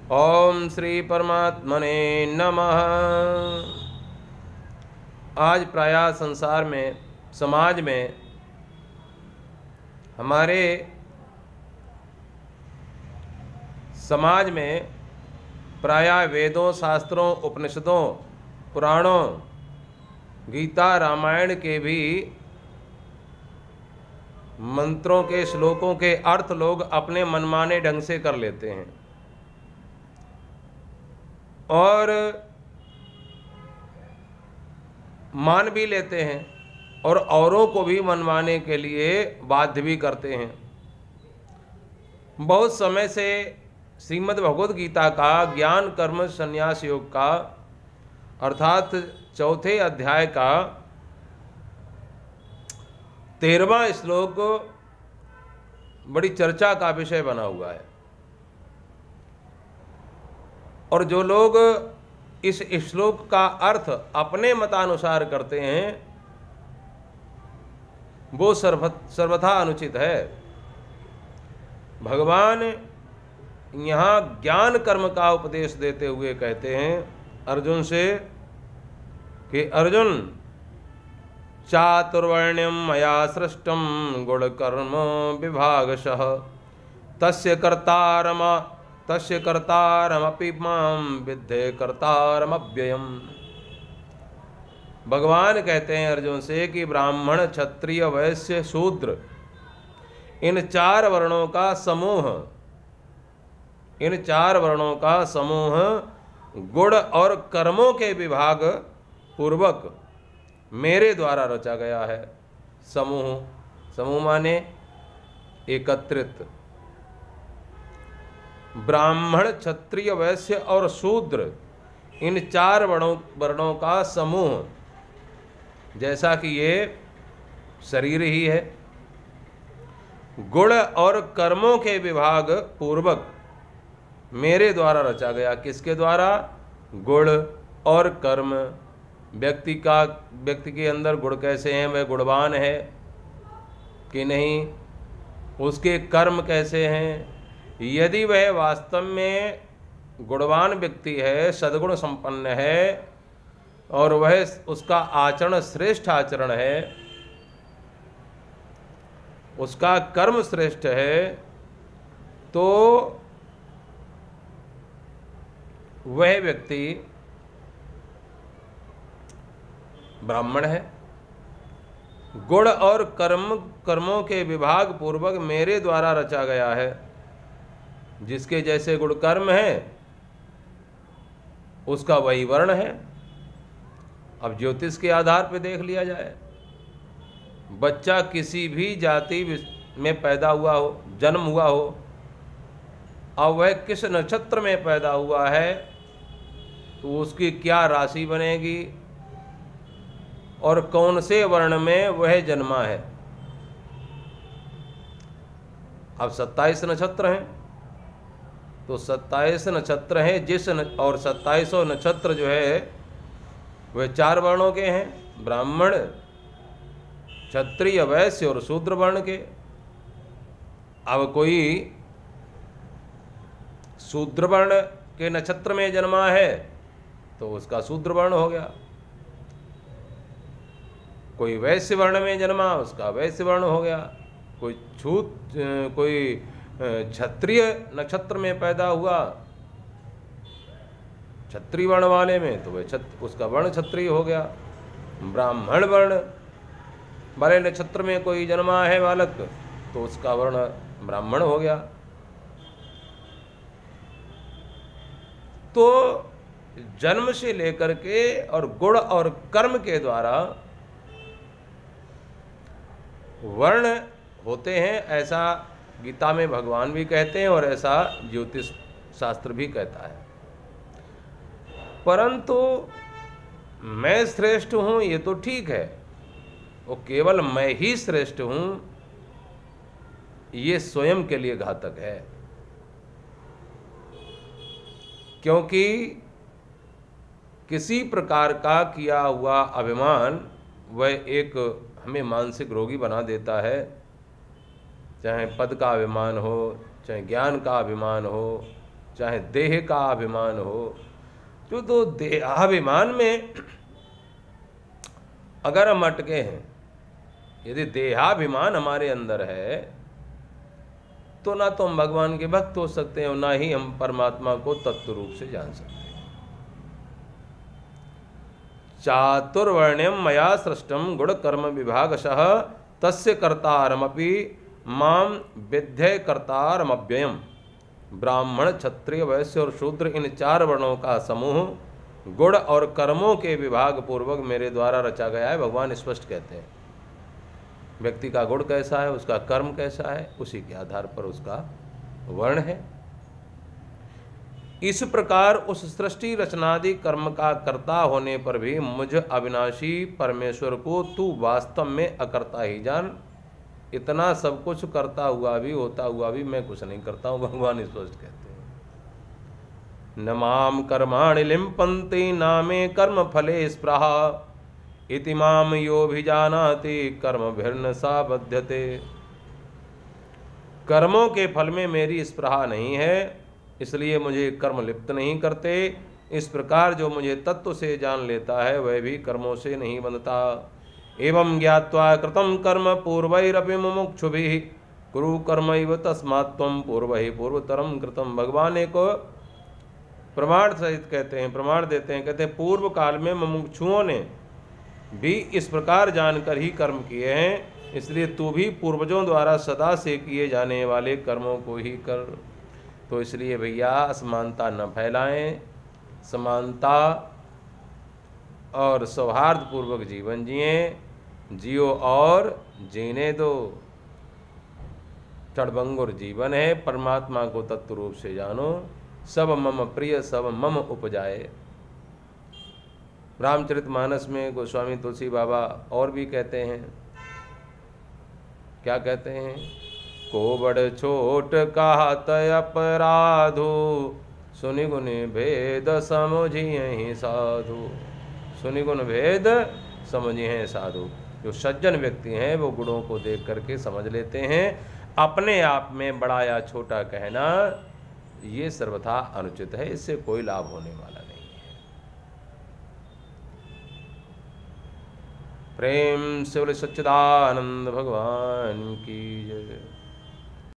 ओम श्री परमात्मने नमः। आज प्रायः संसार में, समाज में, हमारे समाज में प्रायः वेदों, शास्त्रों, उपनिषदों, पुराणों, गीता, रामायण के भी मंत्रों के, श्लोकों के अर्थ लोग अपने मनमाने ढंग से कर लेते हैं और मान भी लेते हैं और औरों को भी मनवाने के लिए बाध्य भी करते हैं। बहुत समय से श्रीमद् भगवद गीता का ज्ञान कर्म संन्यास योग का अर्थात चौथे अध्याय का 13वां श्लोक बड़ी चर्चा का विषय बना हुआ है और जो लोग इस श्लोक का अर्थ अपने मतानुसार करते हैं वो सर्वथा अनुचित है। भगवान यहाँ ज्ञान कर्म का उपदेश देते हुए कहते हैं अर्जुन से कि अर्जुन, चातुर्वर्ण्यम मया सृष्टम गुण कर्म विभागशः तस्य कर्तारमपि मां विद्धे कर्तारमव्ययम्। भगवान कहते हैं अर्जुन से कि ब्राह्मण, क्षत्रिय, वैश्य, शूद्र, इन चार वर्णों का समूह गुण और कर्मों के विभाग पूर्वक मेरे द्वारा रचा गया है। समूह माने एकत्रित। ब्राह्मण, क्षत्रिय, वैश्य और शूद्र, इन चार वर्णों का समूह, जैसा कि ये शरीर ही है, गुण और कर्मों के विभाग पूर्वक मेरे द्वारा रचा गया। किसके द्वारा? गुण और कर्म। व्यक्ति के अंदर गुण कैसे हैं, वह गुणवान है कि नहीं, उसके कर्म कैसे हैं, यदि वह वास्तव में गुणवान व्यक्ति है, सद्गुण संपन्न है और वह उसका आचरण श्रेष्ठ आचरण है, उसका कर्म श्रेष्ठ है, तो वह व्यक्ति ब्राह्मण है। गुण और कर्मों के विभाग पूर्वक मेरे द्वारा रचा गया है। जिसके जैसे गुण कर्म है उसका वही वर्ण है। अब ज्योतिष के आधार पर देख लिया जाए, बच्चा किसी भी जाति में पैदा हुआ हो, जन्म हुआ हो, अब वह किस नक्षत्र में पैदा हुआ है तो उसकी क्या राशि बनेगी और कौन से वर्ण में वह जन्मा है। अब 27 नक्षत्र हैं तो 27 नक्षत्र हैं और 2700 नक्षत्र जो है वह 4 वर्णों के हैं, ब्राह्मण, क्षत्रिय, वैश्य और शूद्र वर्ण के। अब कोई शूद्र वर्ण के नक्षत्र में जन्मा है तो उसका शूद्र वर्ण हो गया, कोई वैश्य वर्ण में जन्मा उसका वैश्य वर्ण हो गया, कोई क्षत्रिय नक्षत्र में पैदा हुआ क्षत्रिय वर्ण वाले में तो वह उसका वर्ण क्षत्रिय हो गया। ब्राह्मण वर्ण वाले नक्षत्र में कोई जन्मा है बालक तो उसका वर्ण ब्राह्मण हो गया। तो जन्म से लेकर के और गुण और कर्म के द्वारा वर्ण होते हैं, ऐसा गीता में भगवान भी कहते हैं और ऐसा ज्योतिष शास्त्र भी कहता है। परंतु मैं श्रेष्ठ हूं ये तो ठीक है, वो केवल मैं ही श्रेष्ठ हूं ये स्वयं के लिए घातक है, क्योंकि किसी प्रकार का किया हुआ अभिमान वह एक हमें मानसिक रोगी बना देता है। चाहे पद का अभिमान हो, चाहे ज्ञान का अभिमान हो, चाहे देह का अभिमान हो। तो देहाभिमान में अगर हम अटके हैं, यदि देहाभिमान हमारे अंदर है, तो ना तो हम भगवान के भक्त हो सकते हैं और ना ही हम परमात्मा को तत्व रूप से जान सकते हैं। चातुर्वर्ण्यम मया सृष्टम गुण कर्म विभागशः तस्य कर्तारमपि माम विद्ये कर्तारमव्ययम। ब्राह्मण, क्षत्रिय, वैश्य और शूद्र, इन 4 वर्णों का समूह गुण और कर्मों के विभाग पूर्वक मेरे द्वारा रचा गया है। भगवान स्पष्ट कहते हैं व्यक्ति का गुण कैसा है, उसका कर्म कैसा है, उसी के आधार पर उसका वर्ण है। इस प्रकार उस सृष्टि रचनादि कर्म का कर्ता होने पर भी मुझ अविनाशी परमेश्वर को तू वास्तव में अकर्ता ही जान। इतना सब कुछ करता हुआ भी, होता हुआ भी मैं कुछ नहीं करता हूँ, भगवान स्पष्ट कहते हैं। न माम कर्माणि लिम्पन्ति नामे कर्म फले स्पृहा इति माम यो भिजानाति कर्मभिर्न सा बध्यते। कर्मों के फल में मेरी स्पृहा नहीं है, इसलिए मुझे कर्म लिप्त नहीं करते। इस प्रकार जो मुझे तत्व से जान लेता है वह भी कर्मों से नहीं बंधता। एवं ज्ञात्वा कृतं कर्म पूर्वैरपि मुमुक्षुभिः कुरु कर्मैव तस्मात् त्वं पूर्वैः पूर्वतरं कृतं। भगवान एक प्रमाण सहित कहते हैं, प्रमाण देते हैं, कहते हैं पूर्व काल में मुमुक्षुओं ने भी इस प्रकार जानकर ही कर्म किए हैं, इसलिए तू भी पूर्वजों द्वारा सदा से किए जाने वाले कर्मों को ही कर। तो इसलिए भैया असमानता न फैलाएं, समानता और सौहार्द पूर्वक जीवन जियो और जीने दो। चढ़बंगुर जीवन है, परमात्मा को तत्व रूप से जानो। सब मम प्रिय सब मम उपजाए। रामचरितमानस में गोस्वामी तुलसी बाबा और भी कहते हैं, क्या कहते हैं? को बड़ छोट कहत अपराधो सुनि गुण भेद समझिए साधु। सुनि गुण भेद समझिए साधु। जो सज्जन व्यक्ति हैं वो गुणों को देख करके समझ लेते हैं। अपने आप में बड़ा या छोटा कहना ये सर्वथा अनुचित है, इससे कोई लाभ होने वाला नहीं है। प्रेम से बोले सच्चिदानंद भगवान की जय।